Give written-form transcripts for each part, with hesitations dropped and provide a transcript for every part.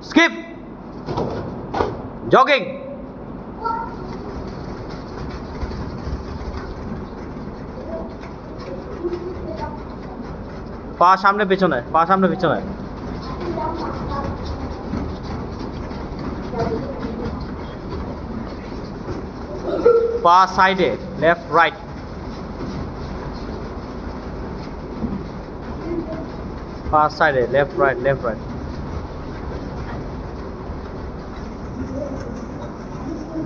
Skip. Jogging. পা সামনে পেছনে, পা সামনে পেছনে। পা সাইডে, লেফট রাইট। পা সাইডে, লেফট রাইট, লেফট রাইট।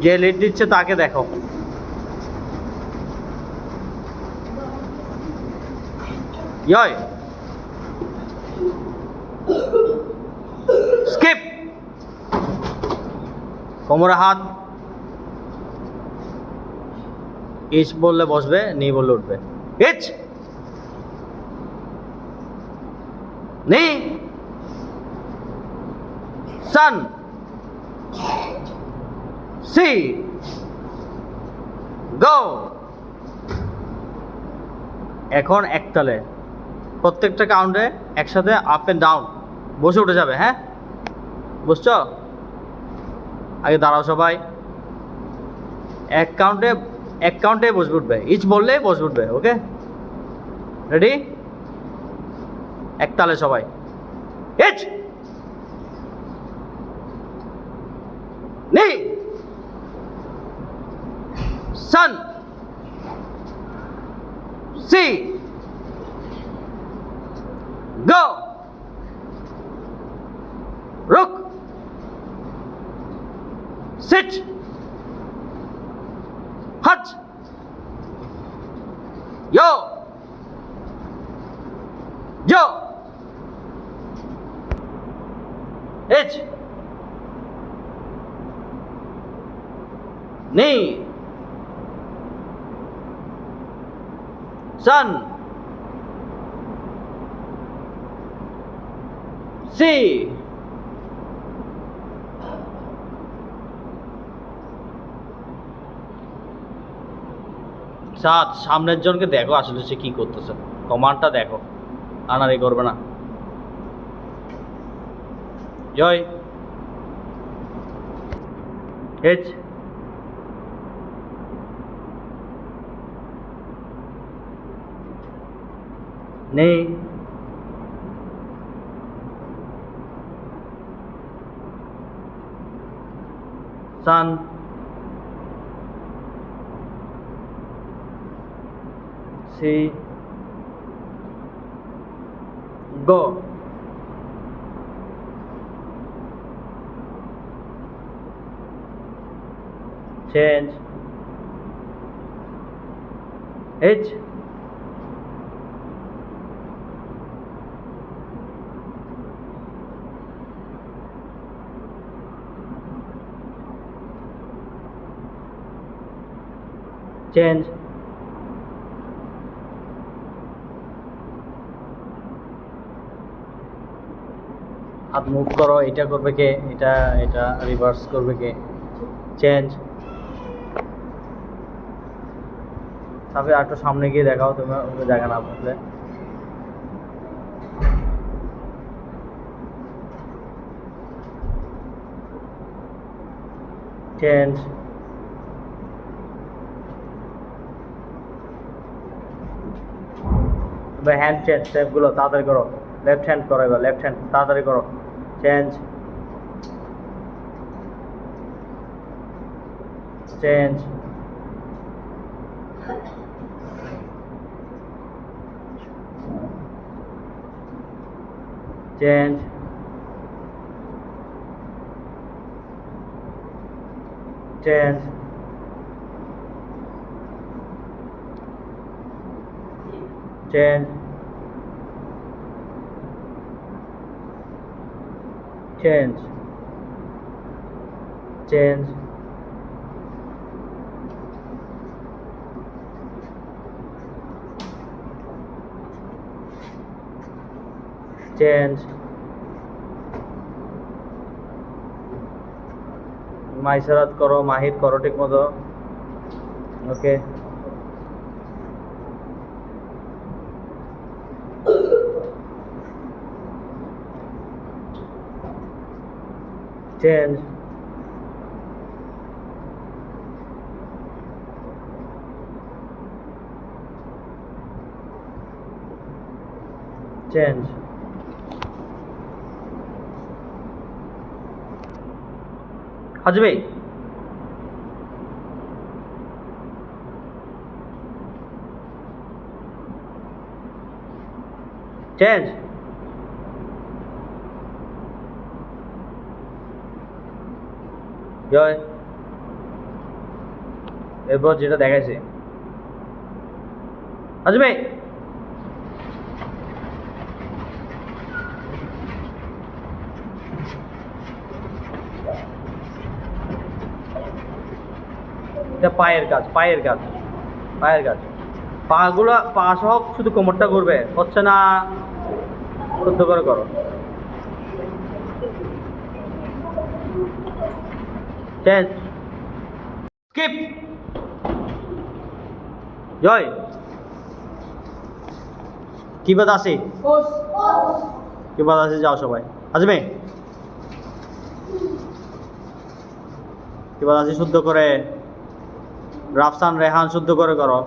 যে লিড দিচ্ছে তাকে দেখো। ইয় স্কিপ। কোমরে হাত। ইচ বললে বসবে, নি বললে উঠবে। ইচ নি সান সি গো। এখন একতালে প্রত্যেকটা কাউন্টে একসাথে আপ এন্ড ডাউন বসে উঠে যাবে। হ্যাঁ, বুঝছো? আগে দাঁড়াও সবাই। এক কাউন্টে বসে উঠবে, ইচ বললেই বসে উঠবে। ওকে, রেডি? একতালে সবাই। ইচ নি সান সি গো। রুক seat hut yo jo h knee sun see সাত। সামনের জনকে দেখো আসলে সে কি করতেছে, কমান্ডটা দেখো, আনারি করবে না। জয় এইচ নেই সান সি গো। চেঞ্জ এইচ চেঞ্জ হাত মুভ করো। এটা করবে কে? এটা রিভার্স করবে কে? চেঞ্জ। তবে একটু সামনে গিয়ে দেখাও তুমি, দেখা না বুঝলে। Change hand change. স্টেপগুলো তাড়াতাড়ি করো। লেফট হ্যান্ড করো, এবার লেফট হ্যান্ড তাড়াতাড়ি করো। Change change change change change change change change মাইসারাত করো, মাহির করো ঠিক মতো। ওকে, চেঞ্জ, চেঞ্জ, হাজবে চেঞ্জ, জয়। এরপর যেটা দেখাইছে আসবে, এটা পায়ের কাজ, পায়ের কাজ, পায়ের কাজ। পাগুলা পা সহ শুধু কোমরটা করবে, হচ্ছে না? শুদ্ধ করে করো। চেঞ্জ, স্কিপ, জয়। কি বাদ আছে? কি বাদ আছে? যাও সবাই আসবে। কি বাদ আছে শুদ্ধ করে। রাফসান রেহান শুদ্ধ করে করো।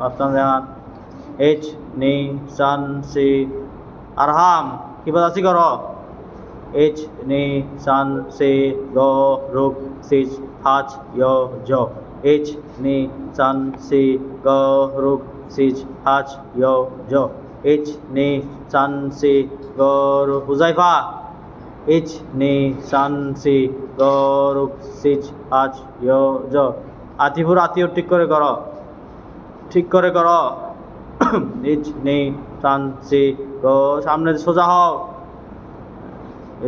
রাফসান রেহান, এইচ নি সান সি। আরহাম কি বাদ আছে করো। এইচ নি সান সি গো রুক সিচ হাচ ইয় জ। এইচ নি সান সি গো রুক সিচ হাচ ইয় জ। এইচ নি সান সি গো রুক। হুজাইফা, এইচ নি সান সি গো রুক সিচ হাচ ইয় জ। আতিফুর আতিও ঠিক করে করো, ঠিক করে করো। এইচ নি সান সি গো, সামনে সোজা হও।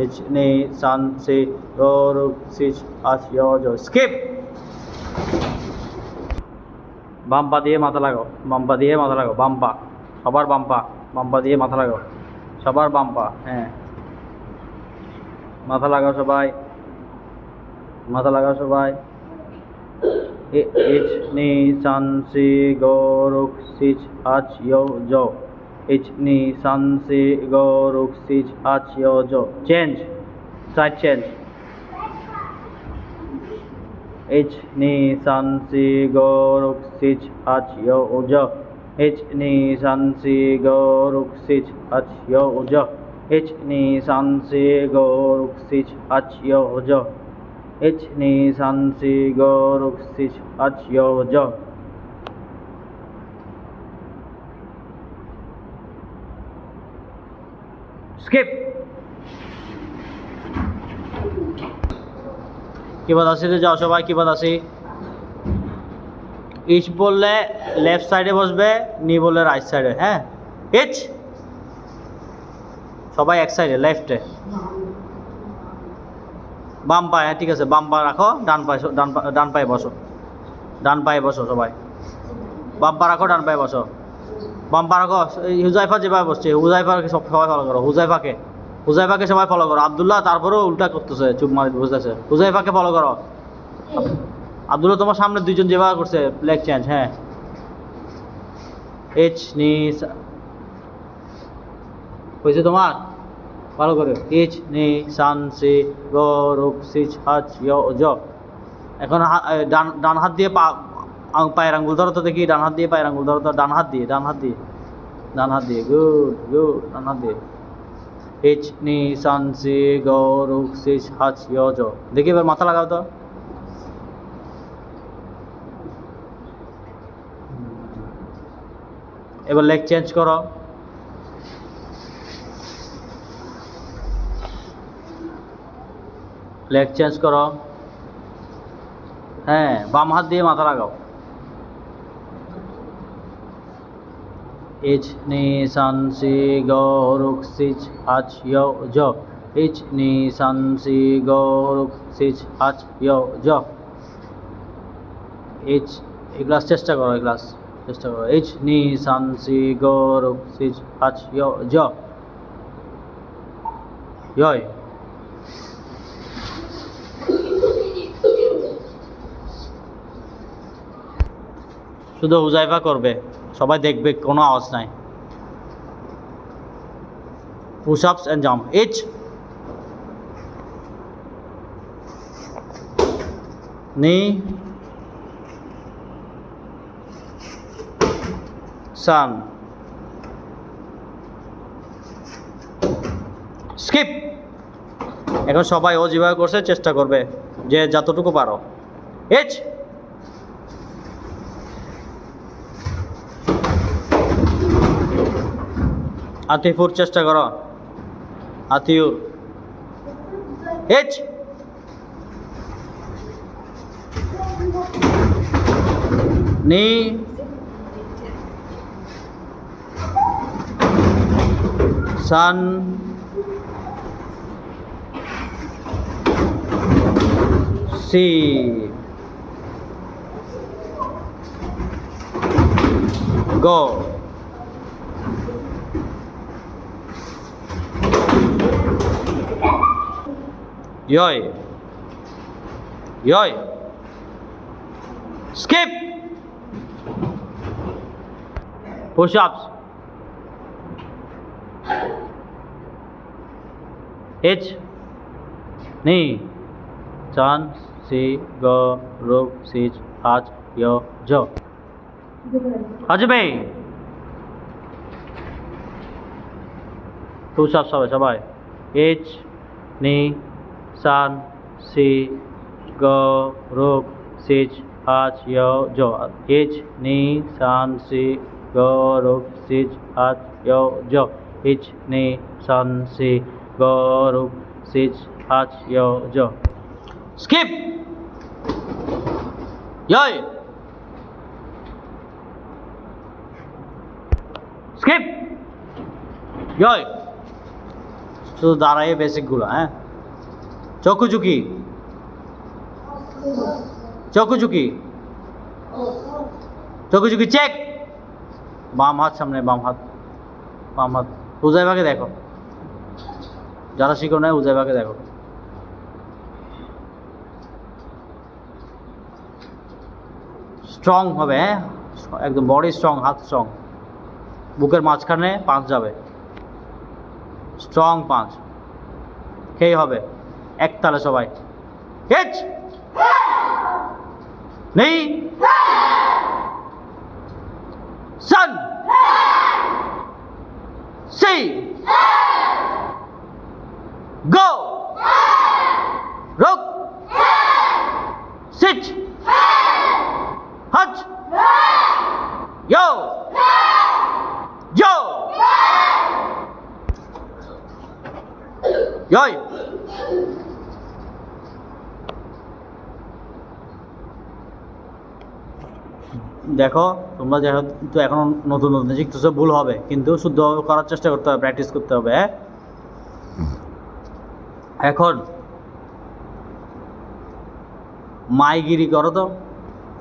এইচ নি সান সি গো রুক সিচ হাচ ইয় জ। স্কিপ। বাম্পা দিয়ে মাথা লাগাও, বাম্পা দিয়ে মাথা লাগাও। বাম্পা, সবার বাম্পা, বাম্পা দিয়ে মাথা লাগাও, সবার বাম্পা। হ্যাঁ, মাথা লাগাও সবাই, মাথা লাগাও সবাই। এইচ নি সান সি গো রুক সিচ হাচ ইয় জ। এইচ নি সান সি গো রুক সিচ হাচ ইয় জ। Change, side change. এইচ নি সান সি গো রুক সিচ হাচ ইয় জ। এইচ নি সান সি গো রুক সিচ হাচ ইয় জ। এইচ নি সান সি গো রুক সিচ হাচ ইয় জ। এইচ নি সান সি গো রুক সিচ হাচ ইয় জ। স্কিপ। কি বাদ আছে? যাও সবাই, কি বাদ আছে? ইচ বললে লেফট সাইডে বসবে, নি বললে রাইট সাইডে। হ্যাঁ, এইচ সবাই এক সাইডে, লেফটে। বাম পায়ে, ঠিক আছে, বাম পা রাখো, ডান পায়ে, ডান পায়ে বসো, ডান পায়ে বসো সবাই। বাম পা রাখো, ডান পায়ে বসো। বাম পা রাখো। হুজাইফা যেভাবে বসছে, হুজাইফাকে সবাই ফলো করো। হুজাইফাকে, হুজাইফাকে সবাই ফলো করো। আব্দুল্লাহ তারপরেও উল্টা করতেছে, চুপ মারি বুঝতেছে। হুজাইফাকে ফলো করো। আব্দুল্লাহ তোমার সামনে দুইজন যেভাবে করছে, লেগ চেঞ্জ। হ্যাঁ, এইচ নি হয়েছে তোমার, ভালো করে। এইচ নি সান সি গো রুক সিচ হাচ ইয় জ। এখন ডান হাত দিয়ে পায়ের আঙ্গুল ধরো তো দেখি। ডান হাত দিয়ে পায়ের আঙ্গুল ধরো তো। ডান হাত দিয়ে, ডান হাত দিয়ে, ডান হাত দিয়ে। গুড গুড, ডান হাত দিয়ে। এইচ নি সান সি গো রুক সিচ হাচ ইয় জ। দেখি এবার মাথা লাগাও তো। এবার লেগ চেঞ্জ করো। লেগ চেঞ্জ করো। হ্যাঁ, বাম হাত দিয়ে মাথা লাগাও। এইচ নি সান সি গো রুক সিচ হাচ ইয় জ। এইচ নি সান সি গো রুক সিচ হাচ ইয় জ। এইচ, এই গ্লাস চেষ্টা করো, এই গ্লাস চেষ্টা করো। এইচ নি সান সি গো রুক সিচ হাচ ইয় জ। ইয়। শুধু হুজাইফা করবে, সবাই দেখবে, কোনো আওয়াজ নাই। Push ups and jump. H নি সান স্কিপ। এখন সবাই ও যেভাবে করছে চেষ্টা করবে যে যতটুকু পারো। এইচ আতিফুর চেষ্টা করো, আতিউর। এইচ নি সান সি গো Yoi. Yoi. Skip. Push-ups. H. Ni. Chan. Si. Go. Ruk. Sich. Haj. Yo. Jo. Hajme. Push-ups সবাই। H. Ni. San, si, go, ruk, sich, haj, yo, jo. H, ni, san, si, go, ruk, sich, haj, yo, jo. H, ni, san, si, go, ruk, sich, haj, yo, jo. Skip. Yoi. Skip. Yoi. শুধু দাঁড়ায় বেসিকগুলো, হ্যাঁ। চকুচুকি, চকুচুকি, চকুচুকি check. বাম হাত সামনে, বাম হাত, বাম হাত। হুজাইবাকে দেখো, যারা শিখো না হুজাইবাকে দেখো। স্ট্রং হবে, হ্যাঁ, একদম বডি স্ট্রং, হাত স্ট্রং। বুকের মাঝখানে পাঁচ যাবে, স্ট্রং পাঁচ খেয়ে হবে। এক তালে সবাই। এইচ নেই সান সি গো রুক সিট হজ yo yo yoi দেখো তোমরা যেহেতু এখন নতুন নতুন শিখতেছো, ভুল হবে, কিন্তু শুদ্ধভাবে করার চেষ্টা করতে হবে, প্র্যাকটিস করতে হবে, হ্যাঁ। এখন মাইগিরি করো তো,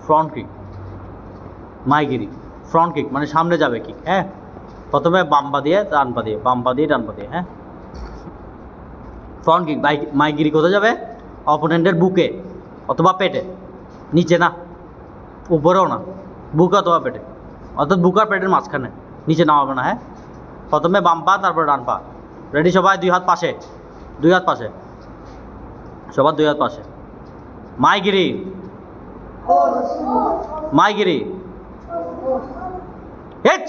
ফ্রন্ট কিক। মাইগিরি ফ্রন্ট কিক মানে সামনে যাবে কিক, হ্যাঁ। প্রথমে বাম পা দিয়ে ডান পা দিয়ে, বাম পা দিয়ে ডান পা দিয়ে, হ্যাঁ। Front kick. মাইগিরি কোথায় যাবে? অপোনেন্টের বুকে অথবা পেটে, নিচে না, উপরেও না, বুকে অথবা পেটে, অর্থাৎ বুক আর পেটের মাঝখানে, নিচে নামাবে না, হ্যাঁ। প্রথমে বাম পা, তারপরে ডান পা। রেডি সবাই? দুই হাত পাশে, দুই হাত পাশে, সবার দুই হাত পাশে। মাইগিরি, মাইগিরি। এইচ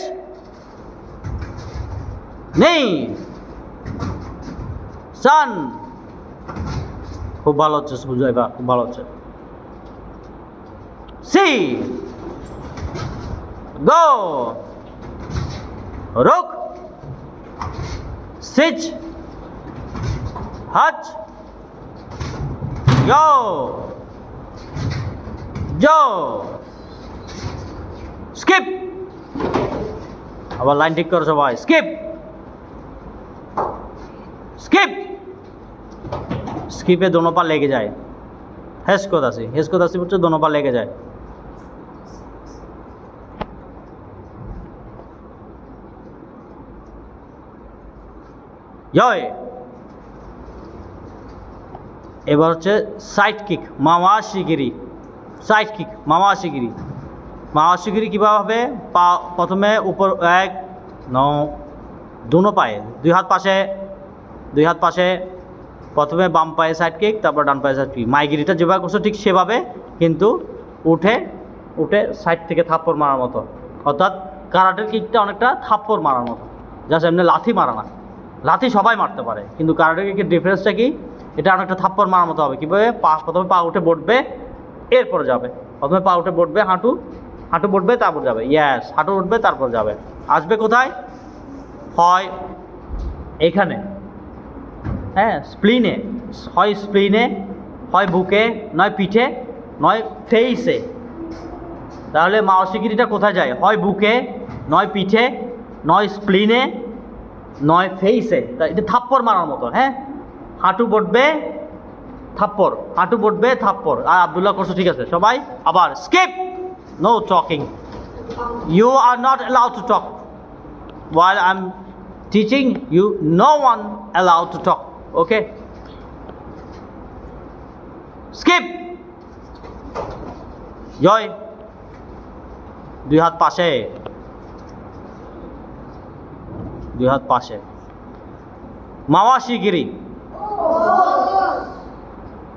নেই সান। খুব ভালো হচ্ছে সুজাইবা, খুব ভালো হচ্ছে। সি গো রুক সিচ হজ yo jo skip। আবার লাইন ঠিক করো সবাই। Skip skip. স্কিপে দোনো পা লেগে যায়। হেসকোদাসি, হেসকোদাসি বলছে দোনো পা লেগে যায়। জয়। এবার হচ্ছে সাইড কিক, মাওয়াশিগিরি। সাইড কিক, মাওয়াশিগিরি। মাওয়াশিগিরি কীভাবে হবে? পা প্রথমে উপর, এক দোনো পায়ে, দুই হাত পাশে, দুই হাত পাশে। প্রথমে বাম পায়ে সাইড কিক, তারপর ডান পায়ে সাইড কিক। মাইগিরিটা যেভাবে করছো ঠিক সেভাবে কিন্তু উঠে উঠে সাইড থেকে থাপ্পড় মারার মতো, অর্থাৎ কারাটের কিকটা অনেকটা থাপ্পড় মারার মতো, জাস্ট এমনি লাথি মারা না। লাথি সবাই মারতে পারে, কিন্তু কারাটের কিকের ডিফারেন্সটা কি, এটা অনেকটা থাপ্পড় মারার মতো হবে। কীভাবে? প্রথমে পা উঠে বসবে, এরপরে যাবে। প্রথমে পা উঠে বসবে, হাঁটু বসবে, তারপর যাবে। ইয়েস, হাঁটু উঠবে, তারপর যাবে। আসবে কোথায়? হয় এখানে, হ্যাঁ, স্প্লিনে, হয় স্প্লিনে, হয় বুকে, নয় পিঠে, নয় ফেইসে। তাহলে মাওয়াশিগিরিটা কোথায় যায়? হয় বুকে, নয় পিঠে, নয় স্প্লিনে, নয় ফেইসে। তা এটা থাপ্পড় মারার মতো। হ্যাঁ, হাঁটু বটবে, থাপ্পড়, হাঁটু বটবে, থাপ্পড়। আর আব্দুল্লাহ করছো, ঠিক আছে। সবাই আবার skip, no talking, you are not allowed to talk while I'm teaching you, no one allowed to talk, okay? Skip. জয়, দুই হাত পাশে, দুই হাত পাশে। মাওয়াশিগিরি,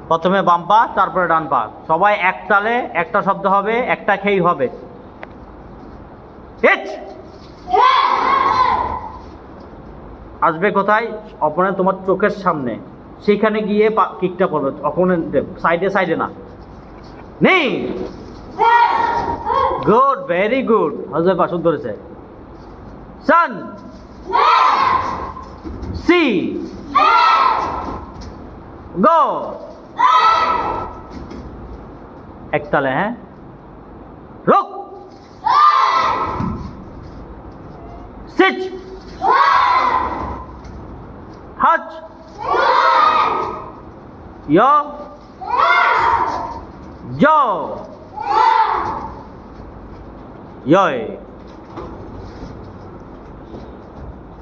প্রথমে বাম পা, তারপরে ডান পা। সবাই এক তালে, একটা শব্দ হবে, একটা খেই হবে। আসবে কোথায়? অপোনেন্ট তোমার চোখের সামনে, সেখানে গিয়ে কিকটা পড়বে। অপোনেন্টের সাইডে সাইডে না। নেই, গুড, ভেরি গুড। হজবে পাশুদ ধরেছে। সান, সি, গো, একতালে। হ্যাঁ, রুক, সিট, হাজ, ইয়, জো, ইয়।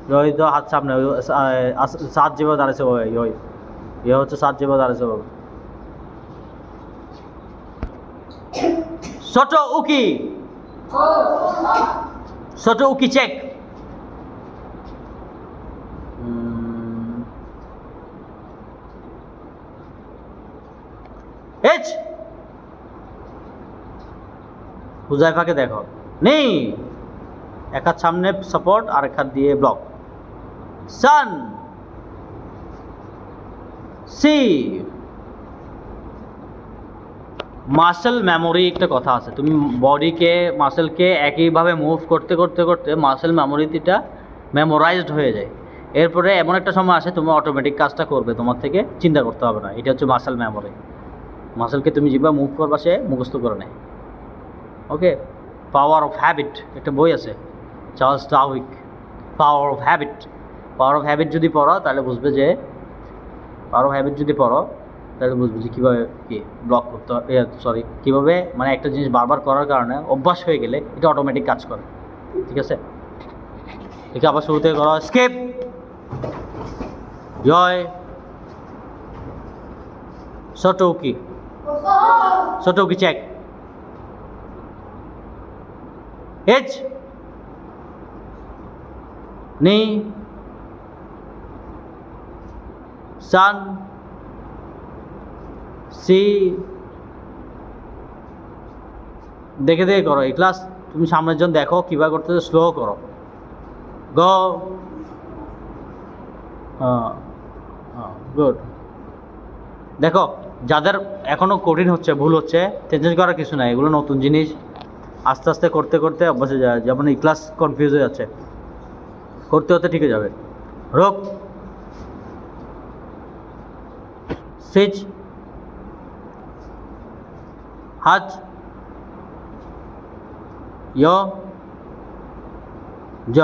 ইয় তো হাত সামনে, সাত যেভাবে দাঁড়াচ্ছে, ইয় ইয়ে হচ্ছে সাত যেভাবে দাঁড়াচ্ছে। ছোট উকি, ছোট উকি চেক। এইচ, হুজাইফাকে দেখো। নেই, এক হাত সামনে সাপোর্ট, আর এক হাত দিয়ে ব্লক। সান, সি। মাসেল মেমোরি একটা কথা আছে। তুমি বডিকে, মাসেলকে একইভাবে মুভ করতে করতে করতে মাসেল মেমোরিটা মেমোরাইজড হয়ে যায়। এরপরে এমন একটা সময় আসে তুমি অটোমেটিক কাজটা করবে, তোমার থেকে চিন্তা করতে হবে না। এটা হচ্ছে মাসেল মেমোরি। মাসেলকে তুমি যেভাবে মুভ করবা সে মুখস্থ করে নেয়। ওকে, পাওয়ার অফ হ্যাবিট একটা বই আছে, Charles Darwin, power of habit. Power of habit যদি পড়ো তাহলে বুঝবে যে, পাওয়ার অফ হ্যাবিট যদি পড়ো তাহলে বুঝবে যে কীভাবে কি ব্লক করতে হয়, সরি, কীভাবে মানে একটা জিনিস বারবার করার কারণে অভ্যাস হয়ে গেলে এটা অটোমেটিক কাজ করে। ঠিক আছে, একে আবার শুরু থেকে করো। স্কিপ, জয়, ছোট উকি, ছোট উকি চেক। এইচ, নি, সান, সি। দেখে দেখে করো এই ক্লাস। তুমি সামনের জন দেখো কীভাবে করতেছে, স্লো করো। গো, গুড। দেখো, যাদের এখনও কঠিন হচ্ছে, ভুল হচ্ছে, টেনশন করার কিছু নাই। এগুলো নতুন জিনিস, আস্তে আস্তে করতে করতে অভ্যাস হয়ে যায়। যেমন এই ক্লাস কনফিউজ হয়ে যাচ্ছে, করতে হতে ঠিক হয়ে যাবে। রোক, সিচ, হাজ, ইয়, জ।